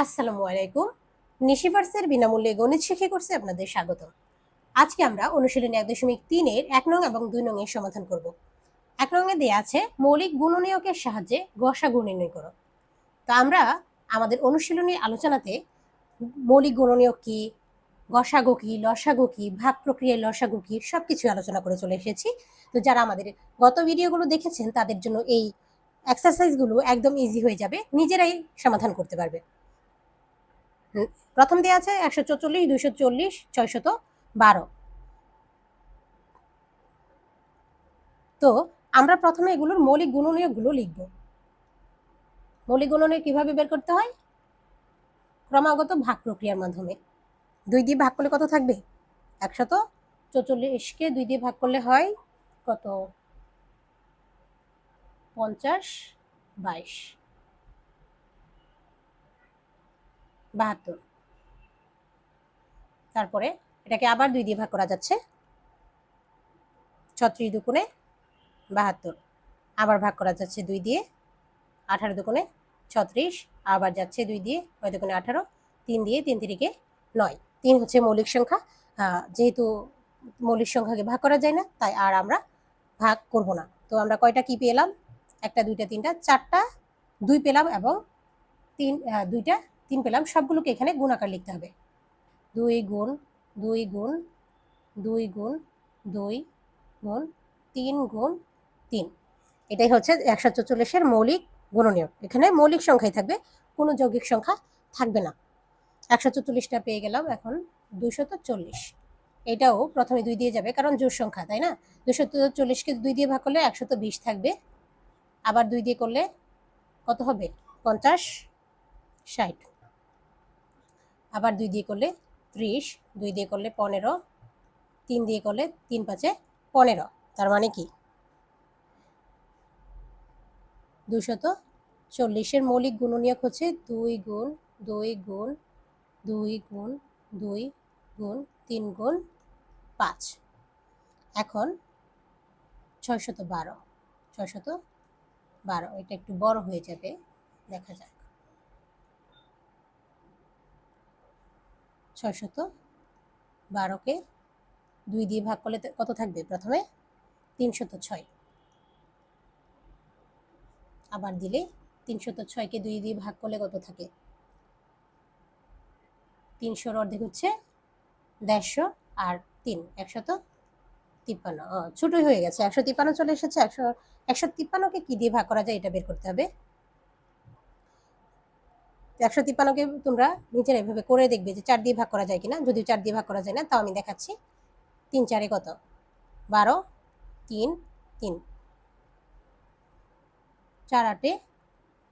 আসসালামু আলাইকুম। নিশিভার্সের বিনামূল্যে গণিত শিখে কোর্সে আপনাদের স্বাগত। আজকে আমরা অনুশীলনী 1.3 এর 1 নং এবং 2 নং এর সমাধান করব। 1 নং এ দেয়া আছে মৌলিক গুণনীয়কের সাহায্যে গসাগু নির্ণয় করো। তো আমরা আমাদের অনুশীলনী আলোচনাতে মৌলিক গুণনীয়ক কি, গসাগু কি, লসাগু কি, ভাগ প্রক্রিয়ায় লসাগু কি সবকিছু আলোচনা করে চলে এসেছি। তো যারা আমাদের গত ভিডিওগুলো দেখেছেন তাদের জন্য এই এক্সারসাইজগুলো একদম ইজি হয়ে যাবে, নিজেরাই সমাধান করতে পারবে। প্রথম দেওয়া আছে 144, 240, 612। তো আমরা প্রথমে এগুলোর মৌলিক গুণনীয়কগুলো লিখব। মৌলিক গুণনীয়ক কিভাবে বের করতে হয়? ক্রমাগত ভাগ প্রক্রিয়ার মাধ্যমে। 2 দিয়ে ভাগ করলে কত থাকবে? 144কে 2 দিয়ে ভাগ করলে হয় কত? 50, 22, 72। তারপরে এটাকে আবার 2 দিয়ে ভাগ করা যাচ্ছে, 36 দুগুণে 72, আবার ভাগ করা যাচ্ছে 2 দিয়ে, 18 দুগুণে 36, আবার যাচ্ছে 2 দিয়ে, 9 দুগুণে 18, 3 দিয়ে, 3 তিরিকে 9। 3 হচ্ছে মৌলিক সংখ্যা। যেহেতু মৌলিক সংখ্যাকে ভাগ করা যায় না, তাই আর আমরা ভাগ করব না। তো আমরা কয়টা কি পেলাম? 1টা 2টা 3টা 4টা 2 পেলাম এবং 2টা 3 পেলাম। সবগুলোকে এখানে গুণ আকার লিখতে হবে। 2 গুণ 2 গুণ 2 গুণ 2 গুণ 3 গুণ 3। এটাই হচ্ছে 144-এর মৌলিক গুণনীয়ক। এখানে মৌলিক সংখ্যাই থাকবে, কোনো যৌগিক সংখ্যা থাকবে না। 144টা পেয়ে গেলাম। এখন 240, এটাও প্রথমে 2 দিয়ে যাবে কারণ জোড় সংখ্যা, তাই না? 240কে 2 দিয়ে ভাগ করলে 120 থাকবে, আবার 2 দিয়ে করলে কত হবে? 50, 60, আবার 2 দিয়ে করলে 30, 2 দিয়ে করলে 15, 3 দিয়ে করলে 3 5 15। তার মানে কি 240-এর মৌলিক গুণনীয়ক হচ্ছে 2 গুণ 2 গুণ 2 গুণ 2 গুণ 3 গুণ 5। এখন 612, 612 এটা একটু বড় হয়ে যাবে, দেখা যাক। 612কে 2 দিয়ে ভাগ করলে কত থাকবে? প্রথমে 306, আবার দিলে 306কে 2 দিয়ে ভাগ করলে কত থাকে? 300-র অর্ধেক হচ্ছে 150 আর 3 153। ছোটই হয়ে গেছে, 153 চলে এসেছে। 153কে কি দিয়ে ভাগ করা যায় এটা বের করতে হবে। 153কে তোমরা নিজেরা এভাবে করে দেখবে যে 4 দিয়ে ভাগ করা যায় কিনা। যদি 4 দিয়ে ভাগ করা যায় না, তাও আমি দেখাচ্ছি। 3 4 কত? 12, 3 3, 4 8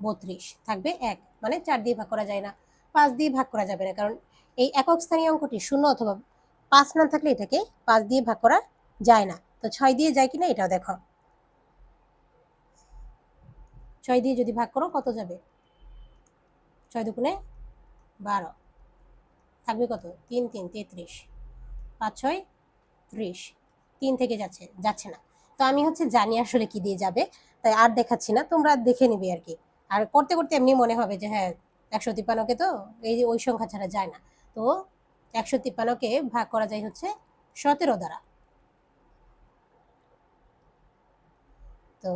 32 থাকবে 1, মানে 4 দিয়ে ভাগ করা যায় না। 5 দিয়ে ভাগ করা যাবে না, কারণ এই একক স্থানীয় অঙ্কটি 0 অথবা 5 না থাকলে এটাকে 5 দিয়ে ভাগ করা যায় না। তো 6 দিয়ে যায় কিনা এটাও দেখো। 6 দিয়ে যদি ভাগ করো কত যাবে? 6 দুগুণে 12, থাকবে কত? 3 3 33, 5 6 30, 3 থেকে যাচ্ছে না। তো আমি হচ্ছে জানি আসলে কি দিয়ে যাবে, তাই আর দেখাচ্ছি না, তোমরা দেখে নিবে আর কি। আর করতে করতে এমনি মনে হবে যে হ্যাঁ 153কে তো এই যে ওই সংখ্যা ছাড়া যায় না। তো 153কে ভাগ করা যায় হচ্ছে 17 দ্বারা। তো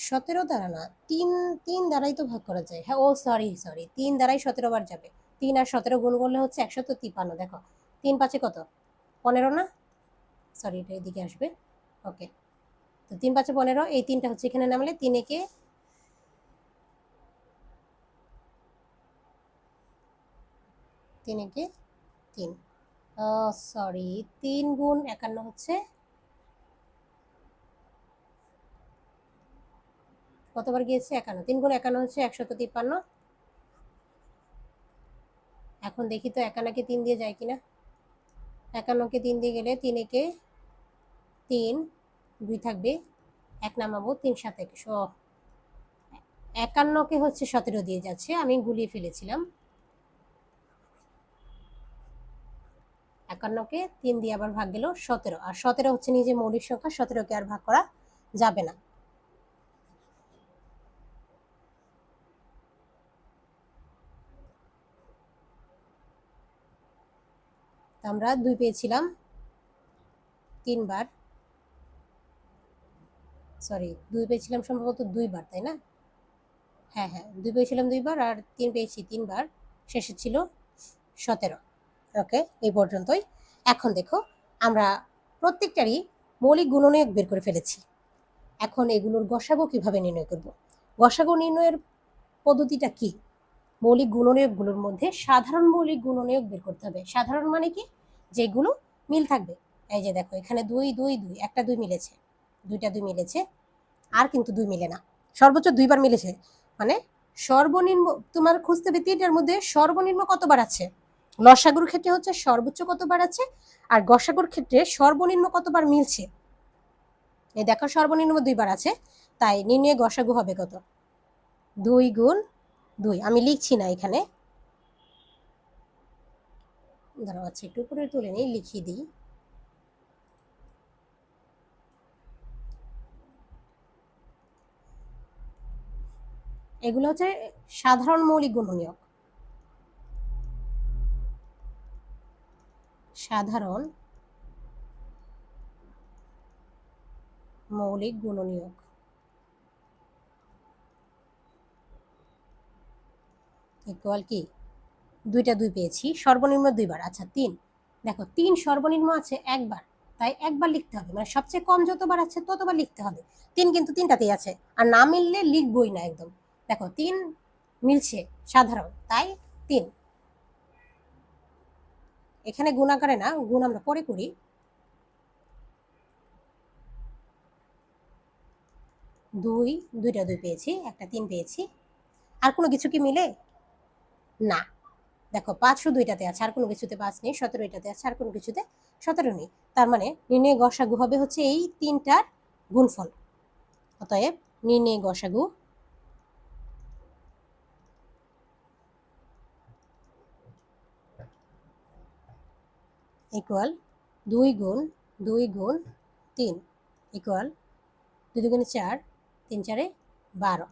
17 দ্বারা না, 3 দ্বারাই তো ভাগ করা যায়। হ্যাঁ, ও সরি 3 দ্বারাই 17 বার যাবে। 3 আর 17 গুণ করলে হচ্ছে 153। দেখো 3 5 কত? 15 না? সরি, এটা এদিকে আসবে। ওকে, তো 3 5 15, এই 3টা হচ্ছে এখানে নামলে 3 একে 3 একে 3, সরি 3 গুণ 51 হচ্ছে কতবার গিয়েছে? 51। 3 গুণ 51 হচ্ছে 153। এখন দেখি তো 51কে 3 দিয়ে যায় কিনা। 51কে 3 দিয়ে গেলে 3 একে 3, 2 থাকবে, 1 নামাবো, 3 7 100। 51কে হচ্ছে 17 দিয়ে যাচ্ছে, আমি গুলিয়ে ফেলেছিলাম। 51কে 3 দিয়ে আবার ভাগ গেল 17, আর 17 হচ্ছে নিজে মৌলিক সংখ্যা, 17কে আর ভাগ করা যাবে না। আমরা 2 পেয়েছিলাম 3 বার, সরি 2 পেয়েছিলাম সম্ভবত 2 বার, তাই না? হ্যাঁ হ্যাঁ, 2 পেয়েছিলাম 2 বার আর 3 পেয়েছি 3 বার, শেষে ছিল 17। ওকে, এই পর্যন্তই। এখন দেখো আমরা প্রত্যেকটারই মৌলিক গুণনীয়ক বের করে ফেলেছি। এখন এগুলোর গসাগু কিভাবে নির্ণয় করব? গসাগু নির্ণয়ের পদ্ধতিটা কি? মৌলিক গুণনীয়কগুলোর মধ্যে সাধারণ মৌলিক গুণনীয়ক বের করতে হবে। সাধারণ মানে কি? যেগুলো মিল থাকবে। এই যে দেখো এখানে 2 2 2, একটা 2 মিলেছে, দুইটা 2 মিলেছে, আর কিন্তু 2 মিলে না, সর্বোচ্চ 2 বার মিলেছে। মানে সর্বনিম্ন তোমার খুঁজতে হবে তিনটার মধ্যে সর্বনিম্ন কতবার আছে। লসাগুর ক্ষেত্রে হচ্ছে সর্বোচ্চ কতবার আছে, আর গসাগুর ক্ষেত্রে সর্বনিম্ন কতবার মিলছে। এই দেখো সর্বনিম্ন 2 বার আছে, তাই নির্ণয় গসাগু হবে কত? 2 গুণ 2। আমি লিখছি না এখানে, দাঁড়াও, আচ্ছা একটু উপরে তুলে নিই, লিখিয়ে দিই। এগুলো হচ্ছে সাধারণ মৌলিক গুণনীয়ক। সাধারণ মৌলিক গুণনীয়ক ইকুয়াল কি? দুইটা 2 পেয়েছি, সর্বনিম্ন 2 বার। আচ্ছা 3, দেখো 3 সর্বনিম্ন আছে একবার, তাই একবার লিখতে হবে, মানে সবচেয়ে কম যতবার আছে ততবার লিখতে হবে। 3 কিন্তু তিনটাতেই আছে, আর না মিললে লিখবই না একদম। দেখো 3 মিলছে সাধারণ, তাই 3। এখানে গুণ আকারে না, গুণ আমরা পরে করি। 2, দুইটা 2 পেয়েছি, একটা 3 পেয়েছি, আর কোনো কিছু কি মিলে? না। দেখো 5 শুধু এটাতে আছে, আর কোনো কিছুতে 5 নেই, 17 এটাতে আছে, আর কোনো কিছুতে 17 নেই। তার মানে নির্ণয় গসাগু হবে হচ্ছে এই তিনটার গুণফল। অতএব নির্ণয় গসাগু ইকুয়াল 2 গুণ 2 গুণ 3 ইকুয়াল 2 দুগুণে 4, 3 4 12,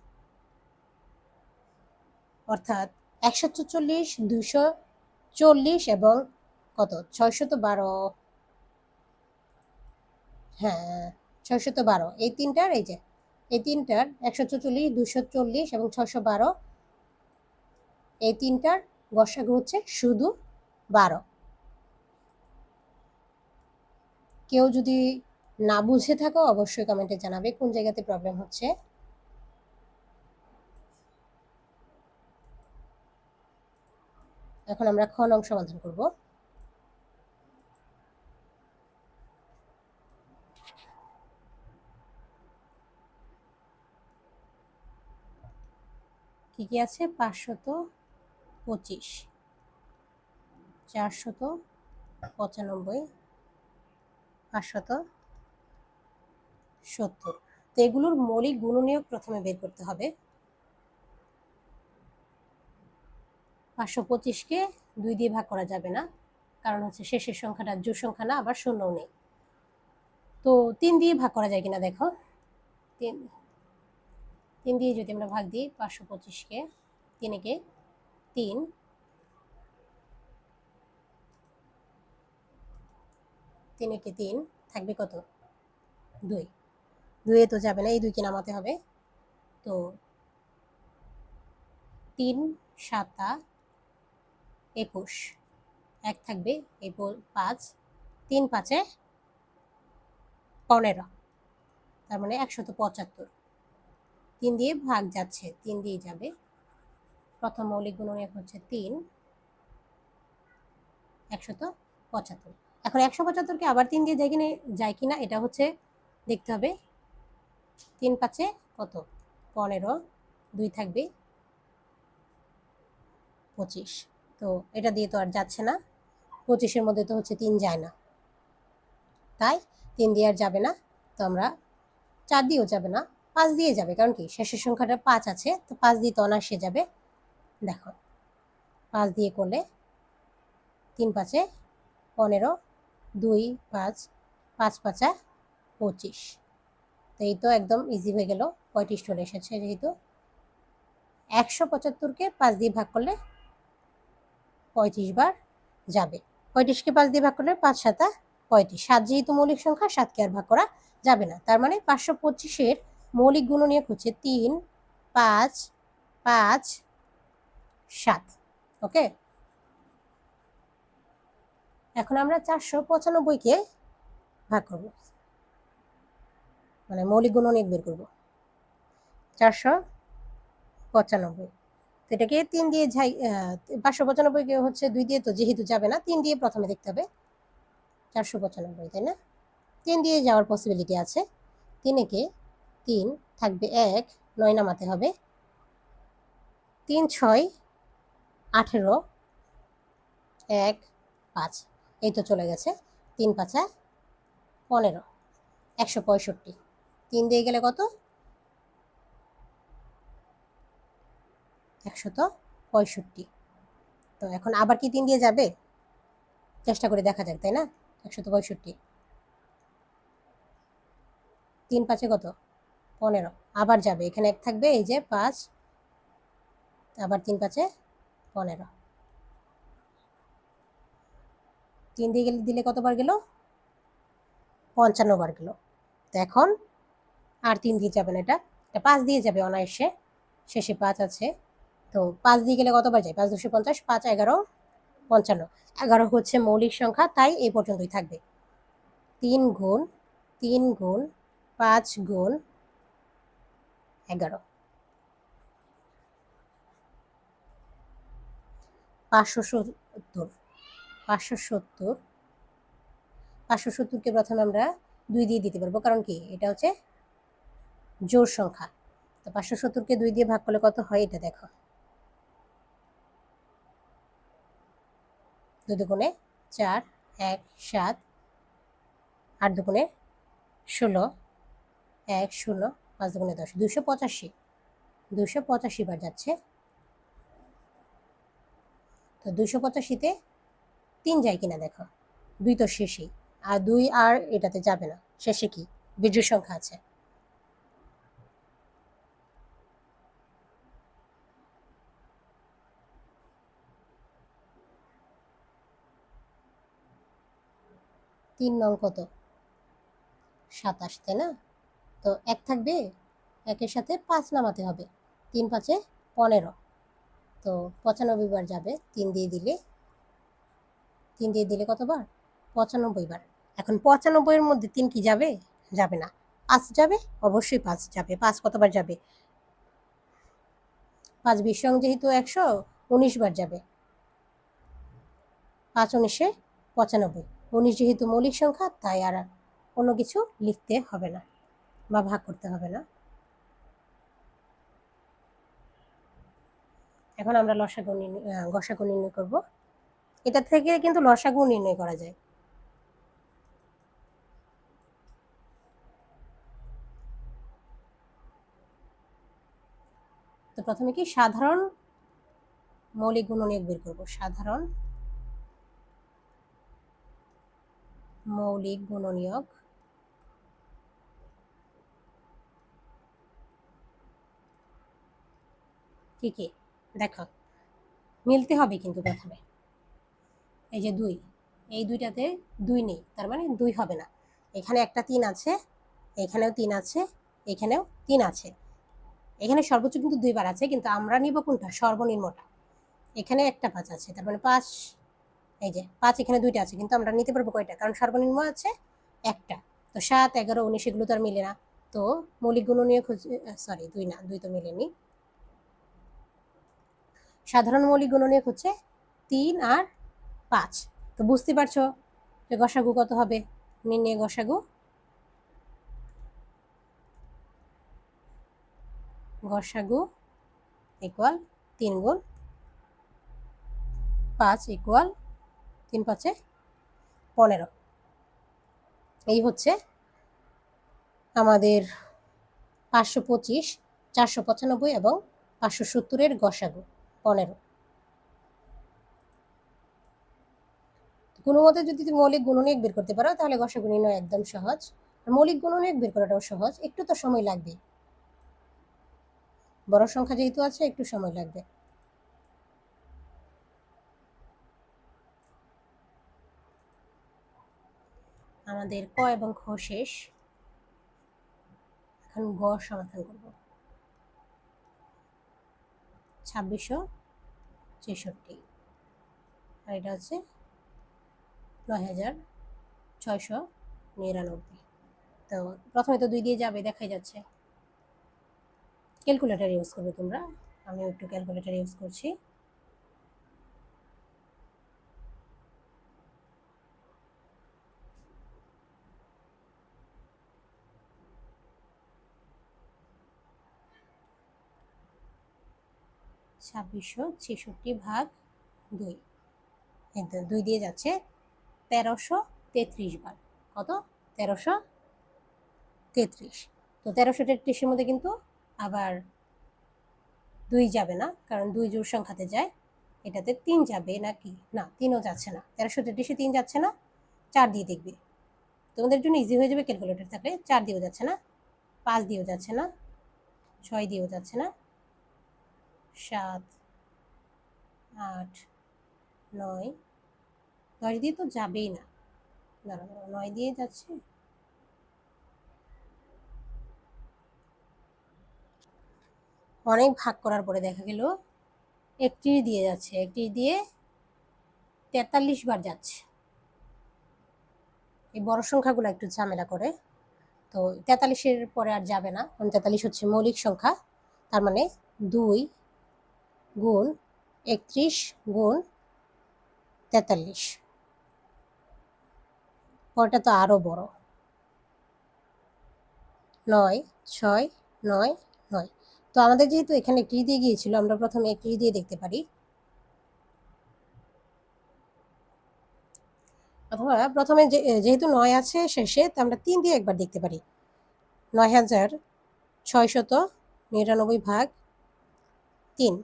অর্থাৎ 144, 240 এবং কত 612। হ্যাঁ 612, এই তিনটার, এই যে এই তিনটার 144, 240 এবং 612, এই তিনটার গসাগু হচ্ছে শুধু 12। কেউ যদি না বুঝে থাকো অবশ্যই কমেন্টে জানাবে কোন জায়গাতে প্রবলেম হচ্ছে। এখন আমরা খ নং সমাধান করব। কি কি আছে? 525, 495, 570। তো এগুলোর মৌলিক গুণনীয়ক প্রথমে বের করতে হবে। 525কে 2 দিয়ে ভাগ করা যাবে না, কারণ হচ্ছে শেষের সংখ্যাটা জোড় সংখ্যা না, আবার শূন্যও নেই। তো 3 দিয়ে ভাগ করা যায় কিনা দেখো। 3 দিয়ে যদি আমরা ভাগ দিই 525কে, 3 একে 3, 3 একে 3 থাকবে কত? 2। 2 এ তো যাবে না, এই 2 কে নামাতে হবে। তো 3 7 21, 1 থাকবে, এই 5, 3 5 15, তার মানে 175। 3 দিয়ে ভাগ যাচ্ছে, 3 দিয়ে যাবে। প্রথম মৌলিক গুণনীয়ক হচ্ছে 3, 175। এখন 175কে আবার 3 দিয়ে যায় কিনা এটা হচ্ছে দেখতে হবে। 3 5 কত? 15, 2 থাকবে 25। তো এটা দিয়ে তো আর যাচ্ছে না, 25-এর মধ্যে তো হচ্ছে 3 যায় না, তাই 3 দিয়ে আর যাবে না। তো আমরা 4 দিয়েও যাবে না, 5 দিয়ে যাবে, কারণ কি শেষের সংখ্যাটা 5 আছে, তো 5 দিয়ে তো অনায়াসে যাবে। দেখো 5 দিয়ে করলে 3 5 15, 2 5, 5 5 25। তো এই তো একদম ইজি হয়ে গেল, 35 চলে এসেছে। যেহেতু 175কে 5 দিয়ে ভাগ করলে 35 বার যাবে। 35কে 5 দিয়ে ভাগ করলে 5 7 35। 7 যেহেতু মৌলিক সংখ্যা, 7কে আর ভাগ করা যাবে না। তার মানে 525-এর মৌলিক গুণনীয়ক হচ্ছে 3 5 5 7। ওকে, এখন আমরা 495-কে ভাগ করব, মানে মৌলিক গুণনীয়ক বের করব। 495, তো এটাকে 3 দিয়ে 595-কে হচ্ছে 2 দিয়ে তো যেহেতু যাবে না, 3 দিয়ে প্রথমে দেখতে হবে। 495, তাই না? 3 দিয়ে যাওয়ার পসিবিলিটি আছে। 3-একে 3 থাকবে 1, 9 নামাতে হবে। 3 6 18, 1 5, এই তো চলে গেছে। 3 5 15, 165। 3 দিয়ে গেলে কত? 165। তো এখন আবার কি 3 দিয়ে যাবে? চেষ্টা করে দেখা যাক, তাই না? 165, 3 5 কত? 15, আবার যাবে। এখানে 1 থাকবে, এই যে 5, আবার 3 5 15। 3 দিয়ে গেলে দিলে কতবার গেল? 55 বার গেল। তো এখন আর 3 দিয়ে যাবে না, এটা 5 দিয়ে যাবে অনায়াসে। শেষে 5 আছে, তো 5 দিয়ে গেলে কতবার যায়? 5 2 50, 5 11 55। 11 হচ্ছে মৌলিক সংখ্যা, তাই এই পর্যন্তই থাকবে। 3 গুণ 3 গুণ 5 গুণ 11, 570। 570, 570-কে প্রথমে আমরা 2 দিয়ে দিতে পারবো, কারণ কি এটা হচ্ছে জোড় সংখ্যা। তো 570-কে 2 দিয়ে ভাগ করলে কত হয় এটা দেখো। 2 দুগুণে 4, 1 7, 8 দুগুণে 16, 1 0, 5 দুগুণে 10, 285। 285 বার যাচ্ছে। তো 285-তে 3 যায় কিনা দেখো। 2 তো শেষেই, আর 2 আর এটাতে যাবে না। শেষে কি বিজোড় সংখ্যা আছে। তিন নং কত? 27, তাই না? তো 1 থাকবে, 1-এর সাথে 5 নামাতে হবে। 3 5 15, তো 95 বার যাবে। 3 দিয়ে দিলে, 3 দিয়ে দিলে কতবার? 95 বার। এখন 95-এর মধ্যে 3 কি যাবে? যাবে না। 5 যাবে, অবশ্যই 5 যাবে। 5 কতবার যাবে? 5 20 যেহেতু 100, 19 বার যাবে। 5 19-এ 95। 19 যেহেতু মৌলিক সংখ্যা, তাই আর অন্য কিছু লিখতে হবে না বা ভাগ করতে হবে না। এখন আমরা গসাগু নির্ণয় করব। এটা থেকে কিন্তু লসাগু নির্ণয় করা যায়। তো প্রথমে কি সাধারণ মৌলিক গুণনীয়ক বের করব। সাধারণ মৌলিক গুণনীয়ক কি কি দেখো, মিলতে হবে কিন্তু প্রথমে। এই যে 2, এই দুইটাতে 2 নেই, তার মানে 2 হবে না। এখানে একটা 3 আছে, এখানেও 3 আছে, এখানেও 3 আছে। এখানে সর্বোচ্চ কিন্তু 2 বার আছে, কিন্তু আমরা নিব কোনটা? সর্বনিম্নটা। এখানে একটা 5 আছে, তার মানে 5, এই যে 5 এখানে 2টা আছে, কিন্তু আমরা নিতে পারবো কয়টা? কারণ সর্বনিম্ন আছে একটা। তো 7 11 19 এগুলো তো আর মিলে না। তো মৌলিক গুণনীয়ক হচ্ছে, সরি 2 না, 2 তো মিলেনি। সাধারণ মৌলিক গুণনীয়ক হচ্ছে 3 আর 5। তো বুঝতে পারছো যে গসাগু কত হবে। নির্ণয় গসাগু। গসাগু ইকুয়াল 3 গুণ 5 ইকুয়াল 3 5 15। এই হচ্ছে আমাদের 525, 495 এবং 570-এর গসাগু 15। কোনো মতে যদি তুমি মৌলিক গুণনীয়ক বের করতে পারো, তাহলে গসাগু নির্ণয় একদম সহজ। আর মৌলিক গুণনীয়ক বের করাটাও সহজ, একটু তো সময় লাগবে। বড় সংখ্যা যেহেতু আছে, একটু সময় লাগবে। আমাদের ক এবং খ শেষ। এখন গ সমাধান করব। 2663 আর এটা হচ্ছে 9699। তো প্রথমে তো 2 দিয়ে যাবে, দেখাই যাচ্ছে। ক্যালকুলেটর ইউজ করবে তোমরা, আমি একটু ক্যালকুলেটর ইউজ করছি। (2666 ভাগ 2) 2 দিয়ে যাচ্ছে 1333 বার। কত? 1333। তো 1333-এর মধ্যে কিন্তু আবার 2 যাবে না, কারণ 2 জোড় সংখ্যাতে যায়। এটাতে 3 যাবে নাকি? না, 3ও যাচ্ছে না। 1333-এ 3 যাচ্ছে না, 4 দিয়ে দেখবে। তোমাদের জন্য ইজি হয়ে যাবে ক্যালকুলেটর থাকলে। 4 দিয়েও যাচ্ছে না, 5 দিয়েও যাচ্ছে না, 6 দিয়েও যাচ্ছে না, 7, 8, 9, 10 দিয়ে তো যাবেই না। দাঁড়াও, 9 দিয়ে যাচ্ছে। অনেক ভাগ করার পরে দেখা গেল 31 দিয়ে যাচ্ছে। 31 দিয়ে 43 বার যাচ্ছে। এই বড় সংখ্যাগুলো একটু ঝামেলা করে। তো 43-এর পরে আর যাবে না, কারণ 43 হচ্ছে মৌলিক সংখ্যা। তার মানে 2 গুণ 31 গুণ 43। পরটা তো আরো বড়। 9, 6, 9, 9। তো আমাদের যেহেতু এখানে 31 দিয়ে গিয়েছিল, আমরা প্রথমে 31 দিয়ে দেখতে পারি, অথবা প্রথমে যেহেতু 9 আছে শেষে, তো আমরা 3 দিয়ে একবার দেখতে পারি। 9699 ভাগ 3।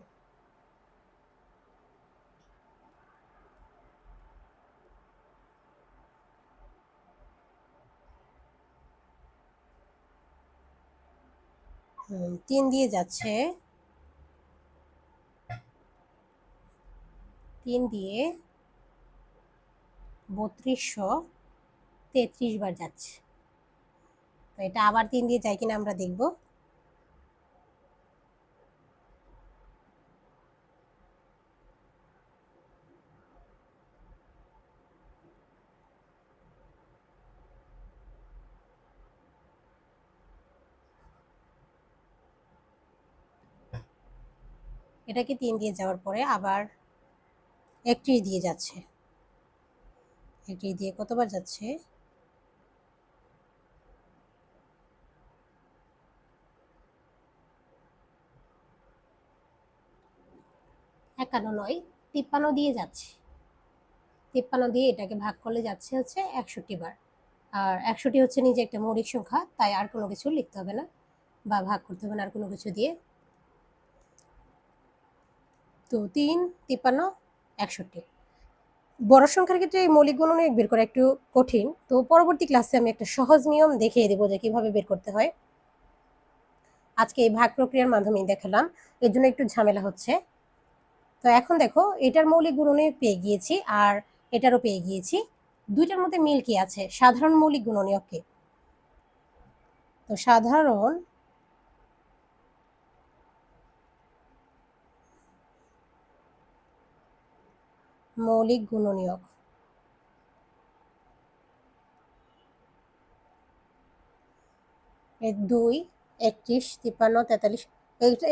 তিন দিয়ে যাচ্ছে, 3 দিয়ে 3233 বার যাচ্ছে। তো এটা আবার 3 দিয়ে যায় কিনা আমরা দেখব। এটাকে 3 দিয়ে যাওয়ার পরে আবার 31 দিয়ে যাচ্ছে। 31 দিয়ে কতবার যাচ্ছে? 51 নয়, 53 দিয়ে যাচ্ছে। 53 দিয়ে এটাকে ভাগ করলে যাচ্ছে হচ্ছে 61 বার। আর 61 হচ্ছে নিজে একটা মৌলিক সংখ্যা, তাই আর কোনো কিছু লিখতে হবে না বা ভাগ করতে হবে না আর কোনো কিছু দিয়ে। তো 3, 53, 61। বড় সংখ্যার ক্ষেত্রে এই মৌলিক গুণনীয়ক বের করা একটু কঠিন। তো পরবর্তী ক্লাসে আমি একটা সহজ নিয়ম দেখিয়ে দেবো যে কিভাবে বের করতে হয়। আজকে এই ভাগ প্রক্রিয়ার মাধ্যমেই দেখালাম, এর জন্য একটু ঝামেলা হচ্ছে। তো এখন দেখো, এটার মৌলিক গুণনীয়ক পেয়ে গিয়েছি আর এটারও পেয়ে গিয়েছি। দুইটার মধ্যে মিল কি আছে? সাধারণ মৌলিক গুণনীয়ক কি? তো সাধারণ মৌলিক গুণনীয়ক, এই 2, 31, 53, 43,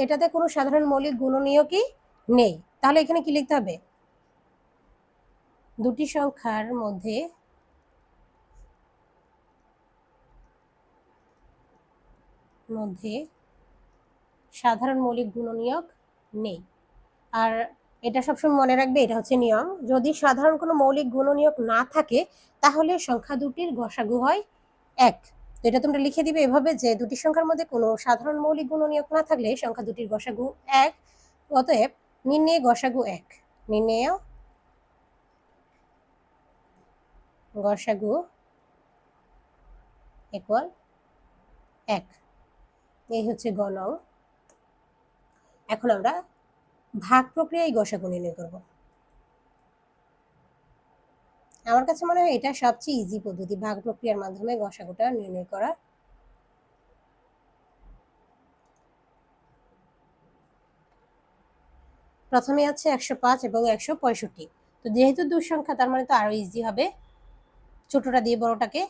এটাতে কোনো সাধারণ মৌলিক গুণনীয়কই নেই। তাহলে এখানে কি লিখতে হবে? দুটি সংখ্যার মধ্যে সাধারণ মৌলিক গুণনীয়ক নেই। আর এটা সবসময় মনে রাখবে, এটা হচ্ছে নিয়ম, যদি সাধারণ কোনো মৌলিক গুণনীয়ক না থাকে তাহলে সংখ্যা দুটির গসাগু হয় 1। তো এটা তোমরা লিখে দিবে এভাবে যে দুটি সংখ্যার মধ্যে কোনো সাধারণ মৌলিক গুণনীয়ক না থাকলে সংখ্যা দুটির গসাগু 1। অতএব নির্ণেয় গসাগু 1। নির্ণেয় গসাগু ইকুয়াল 1। এই হচ্ছে গ নং। এখন আমরা ভাগ প্রক্রিয়ায় গসাগু নির্ণয় করব। আমার কাছে মনে হয় এটা সবচেয়ে ইজি পদ্ধতি ভাগ প্রক্রিয়ার মাধ্যমে গসাগুটা নির্ণয় করা। প্রথমে আছে 105 এবং 165। তো যেহেতু দুই সংখ্যা তার মানে তো আরো ইজি হবে। ছোটটা দিয়ে বড়টাকে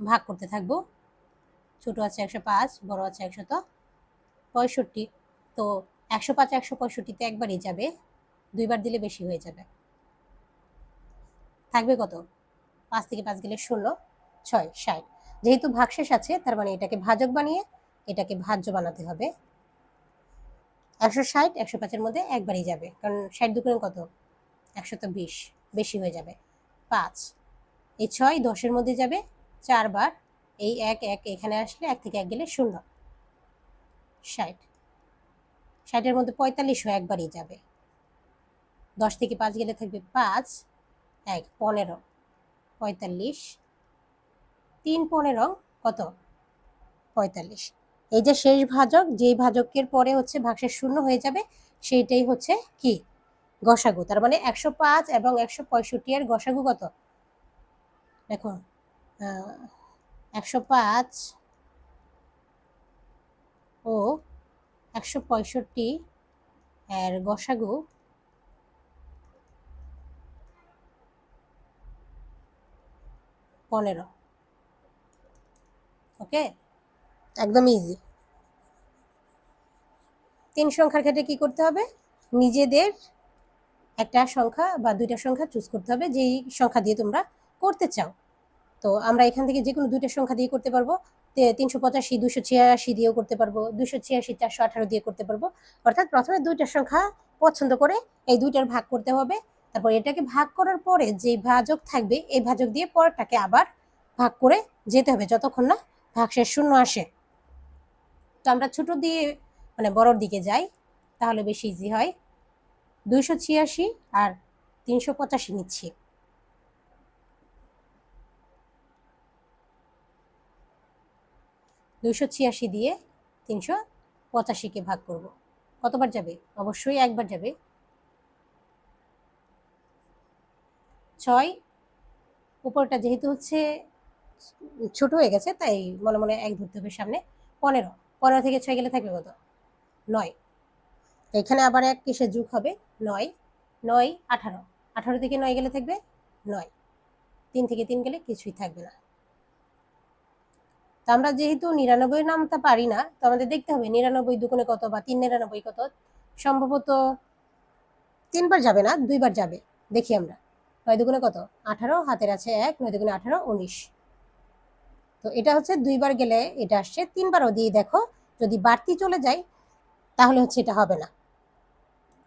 ভাগ করতে থাকবো। ছোট আছে 105, বড় আছে 165। তো 105 165-তে একবারই যাবে, দুইবার দিলে বেশি হয়ে যাবে। থাকবে কত? 5 থেকে 5 গেলে 0, 6, 60। যেহেতু ভাগশেষ আছে তার মানে এটাকে ভাজক বানিয়ে এটাকে ভাজ্য বানাতে হবে। 160 105-এর মধ্যে একবারই যাবে, কারণ 60 দুগুণে কত? 120, বেশি হয়ে যাবে। 5, এই 6 10-এর মধ্যে যাবে 4 বার। এই 1 1 এখানে আসলে 1 থেকে 1 গেলে 0, 60। 60-এর মধ্যে 45 একবারই যাবে। 10 থেকে 5 গেলে থাকবে 5, 1 15, 45, 3 15 কত? 45। এই যে শেষ ভাজক, যেই ভাজকের পরে হচ্ছে ভাগশেষ 0 হয়ে যাবে, সেইটাই হচ্ছে কি? গসাগু। তার মানে 105 এবং 165 এর গসাগু কত? দেখো 105 ও 165 এর গসাগু 15। ওকে, একদম ইজি। 3 সংখ্যার ক্ষেত্রে কি করতে হবে? নিজেদের একটা সংখ্যা বা দুইটা সংখ্যা চুজ করতে হবে, যেই সংখ্যা দিয়ে তোমরা করতে চাও। তো আমরা এখান থেকে যে কোনো দুইটা সংখ্যা দিয়ে করতে পারবো। 385 286 দিয়েও করতে পারবো, 286 418 দিয়ে করতে পারবো। অর্থাৎ প্রথমে দুইটা সংখ্যা পছন্দ করে এই দুইটার ভাগ করতে হবে। তারপর এটাকে ভাগ করার পরে যে ভাজক থাকবে এই ভাজক দিয়ে পরেরটাকে আবার ভাগ করে যেতে হবে যতক্ষণ না ভাগশেষ 0 আসে। তো আমরা ছোট দিয়ে মানে বড়র দিকে যাই, তাহলে বেশি ইজি হয়। 286 আর 385 নিচ্ছি। 286 দিয়ে 385-কে ভাগ করব। কতবার যাবে? অবশ্যই একবার যাবে। 6, উপরটা যেহেতু হচ্ছে ছোট হয়ে গেছে তাই মনে মনে 1 ধরতে হবে সামনে। 15, 15 থেকে 6 গেলে থাকবে কত? 9। এখানে আবার 1 কিসে যোগ হবে? 9, 9 18, 18 থেকে 9 গেলে থাকবে 9। 3 থেকে 3 গেলে কিছুই থাকবে না। তো আমরা যেহেতু 99 নামটা পারি না, তো আমাদের দেখতে হবে 99 দুগুণে কত বা 3 99 কত। সম্ভবত 3 বার যাবে না, 2 বার যাবে। দেখি আমরা। 9 দুগুণে কত? 18, হাতের আছে 1, 9 দুগুণে 18 19। তো এটা হচ্ছে 2 বার গেলে এটা আসছে। 3 বারও দিয়ে দেখো, যদি বাড়তি চলে যায় তাহলে হচ্ছে এটা হবে না।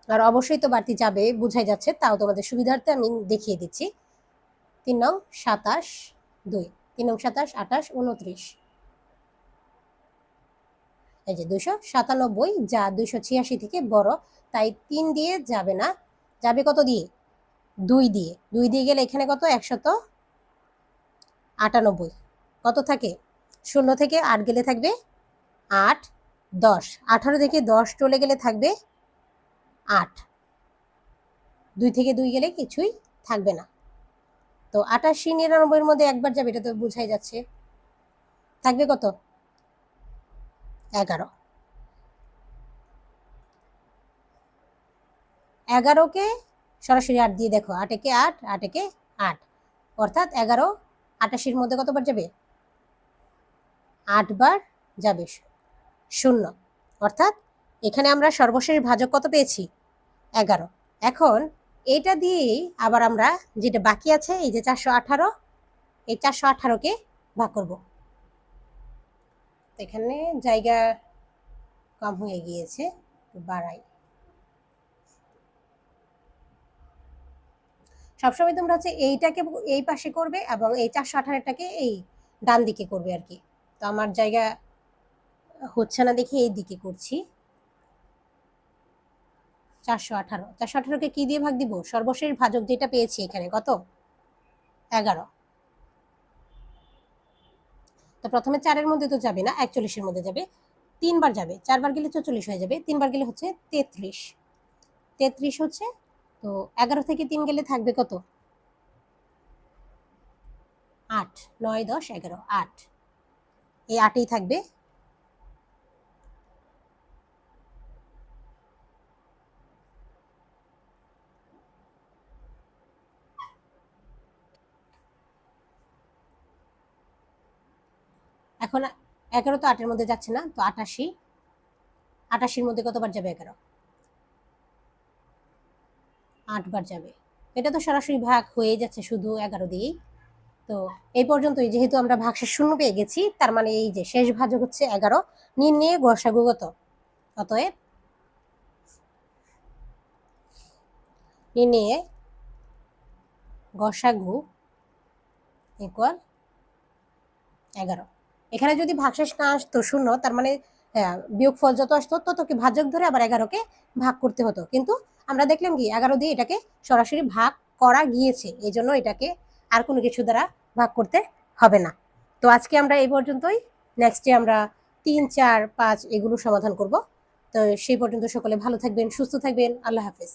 আর অবশ্যই তো বাড়তি যাবে, বুঝাই যাচ্ছে, তাও তোমাদের সুবিধার্থে আমি দেখিয়ে দিচ্ছি। 3 নং 27 2, 3 নং 27 28 29। এই যে 297 যা 286 থেকে বড়, তাই 3 দিয়ে যাবে না, যাবে কত দিয়ে? 2 দিয়ে। 2 দিয়ে গেলে এখানে কত? 198। কত থাকে? 16 থেকে 8 গেলে থাকবে 8, 10, 18 থেকে 10 চলে গেলে থাকবে 8। 2 থেকে 2 গেলে কিছুই থাকবে না। তো 88 99 এর মধ্যে একবার যাবে, এটা তো বোঝাই যাচ্ছে। থাকবে কত? 11। 11কে সরাসরি 8 দিয়ে দেখো, 8 একে 8, 8 একে 8, অর্থাৎ 11 88-র মধ্যে কতবার যাবে? 8 বার যাবে। 0, অর্থাৎ এখানে আমরা সর্বশেষ ভাজক কত পেয়েছি? 11। এখন এটা দিয়েই আবার আমরা যেটা বাকি আছে, এই যে 418, এই 418-কে ভাগ করব। এখানে জায়গা কম হয়ে গিয়েছে, বাড়াই। সবসময় তোমরা হচ্ছে এইটাকে এই পাশে করবে এবং এই 418-টাকে এই ডান দিকে করবে আর কি। তো আমার জায়গা হচ্ছে না দেখি এই দিকে করছি। 418, 418-কে কি দিয়ে ভাগ দিব? সর্বশেষ ভাজক যেটা পেয়েছি এখানে কত? 11। তো প্রথমে 4-এর মধ্যে তো যাবে না, 41-এর মধ্যে যাবে। 3 বার যাবে, 4 বার গেলে 44 হয়ে যাবে, 3 বার গেলে হচ্ছে 33। 33 হচ্ছে। তো 11 থেকে 3 গেলে থাকবে কত? 8, 9, 10, 11, 8, এই 8ই থাকবে। এখন 11 তো 8-এর মধ্যে যাচ্ছে না, তো 88, 88-র মধ্যে কতবার যাবে 11? 8 বার যাবে। এটা তো সরাসরি ভাগ হয়ে যাচ্ছে শুধু 11 দিয়েই। তো এই পর্যন্তই, যেহেতু আমরা ভাগশেষ শূন্য পেয়ে গেছি, তার মানে এই যে শেষ ভাজক হচ্ছে 11, নির্ণয়ে গসাগু কত? অতএব নির্ণয়ে গসাগু ইকুয়াল 11। এখানে যদি ভাগশেষ না আসতো শূন্য, তার মানে বিয়োগফল যত আসতো ততকে ভাজক ধরে আবার 11কে ভাগ করতে হতো, কিন্তু আমরা দেখলাম কি 11 দিয়ে এটাকে সরাসরি ভাগ করা গিয়েছে, এই জন্য এটাকে আর কোনো কিছু দ্বারা ভাগ করতে হবে না। তো আজকে আমরা এই পর্যন্তই। নেক্সটে আমরা 3, 4, 5 এগুলো সমাধান করব। তো সেই পর্যন্ত সকলে ভালো থাকবেন, সুস্থ থাকবেন। আল্লাহ হাফেজ।